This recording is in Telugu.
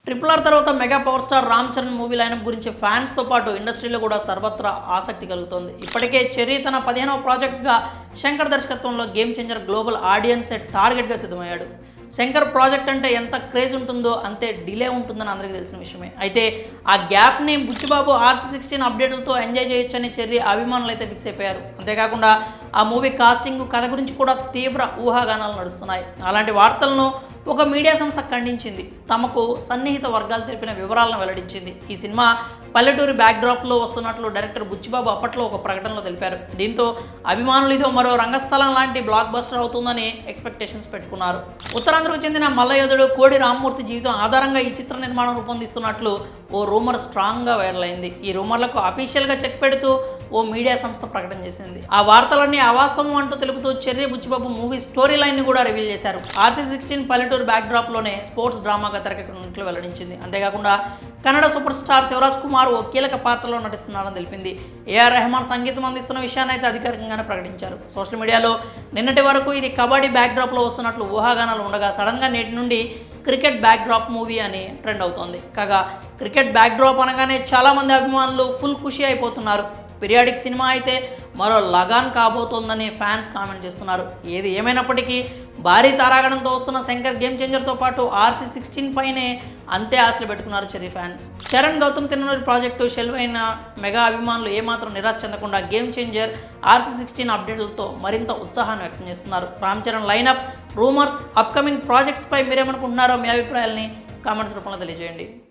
RRR తర్వాత mega power star Ram Charan movie lineup గురించి ఫ్యాన్స్తో పాటు ఇండస్ట్రీలో కూడా సర్వత్రా ఆసక్తి కలుగుతోంది. ఇప్పటికే చెర్రీ తన 15వ ప్రాజెక్ట్గా శంకర్ దర్శకత్వంలో గేమ్ చేంజర్ గ్లోబల్ ఆడియన్సే టార్గెట్గా సిద్ధమయ్యాడు. శంకర్ ప్రాజెక్ట్ అంటే ఎంత క్రేజ్ ఉంటుందో అంతే డిలే ఉంటుందని అందరికీ తెలిసిన విషయమే. అయితే ఆ గ్యాప్ని బుచ్చిబాబు RC16 అప్డేట్లతో ఎంజాయ్ చేయొచ్చని చెర్రీ అభిమానులు అయితే ఫిక్స్ అయిపోయారు. అంతేకాకుండా ఆ మూవీ కాస్టింగ్ కథ గురించి కూడా తీవ్ర ఊహాగానాలు నడుస్తున్నాయి. అలాంటి వార్తలను ఒక మీడియా సంస్థ ఖండించింది. తమకు సన్నిహిత వర్గాలు తెలిపిన వివరాలను వెల్లడించింది. ఈ సినిమా పల్లెటూరి బ్యాక్డ్రాప్లో వస్తున్నట్లు డైరెక్టర్ బుచ్చిబాబు అప్పట్లో ఒక ప్రకటనలో తెలిపారు. దీంతో అభిమానులు ఇదో మరో రంగస్థలం లాంటి బ్లాక్ బస్టర్ అవుతుందని ఎక్స్పెక్టేషన్స్ పెట్టుకున్నారు. ఉత్తరాంధ్రకు చెందిన మల్లయోధుడు కోడి రామ్మూర్తి జీవితం ఆధారంగా ఈ చిత్ర నిర్మాణం రూపొందిస్తున్నట్లు ఓ రూమర్ స్ట్రాంగ్గా వైరల్ అయింది. ఈ రూమర్లకు అఫీషియల్గా చెక్ పెడుతూ ఓ మీడియా సంస్థ ప్రకటన చేసింది. ఆ వార్తలన్నీ అవాస్తవం అంటూ తెలుపుతూ చెర్రీ బుచ్చిబాబు మూవీ స్టోరీ లైన్ని కూడా రివీల్ చేశారు. RC16 పల్లెటూరు బ్యాక్డ్రాప్లోనే స్పోర్ట్స్ డ్రామాగా తెరకెక్కనున్నట్లు వెల్లడించింది. అంతేకాకుండా కన్నడ సూపర్ స్టార్ శివరాజ్ కుమార్ ఓ కీలక పాత్రలో నటిస్తున్నారని తెలిపింది. AR రెహమాన్ సంగీతం అందిస్తున్న విషయాన్ని అయితే అధికారికంగానే ప్రకటించారు. సోషల్ మీడియాలో నిన్నటి వరకు ఇది కబడ్డీ బ్యాక్డ్రాప్లో వస్తున్నట్లు ఊహాగానాలు ఉండగా సడన్గా నేటి నుండి క్రికెట్ బ్యాక్డ్రాప్ మూవీ అని ట్రెండ్ అవుతోంది. కాగా క్రికెట్ బ్యాక్డ్రాప్ అనగానే చాలామంది అభిమానులు ఫుల్ ఖుషి అయిపోతున్నారు. పీరియాడిక్ సినిమా అయితే మరో లగాన్ కాబోతోందని ఫ్యాన్స్ కామెంట్ చేస్తున్నారు. ఏది ఏమైనప్పటికీ భారీ తారాగణంతో వస్తున్న శంకర్ గేమ్ చేంజర్తో పాటు RC16 పైనే అంతే ఆశలు పెట్టుకున్నారు Cherry fans. Charan Gautam Tinnanuri project shelve అయిన మెగా అభిమానులు ఏమాత్రం నిరాశ చెందకుండా గేమ్ చేంజర్ RC16 అప్డేట్లతో మరింత ఉత్సాహాన్ని వ్యక్తం చేస్తున్నారు. Ram Charan lineup, rumours, upcoming ప్రాజెక్ట్స్పై మీరేమనుకుంటున్నారో మీ అభిప్రాయాల్ని కామెంట్స్ రూపంలో తెలియజేయండి.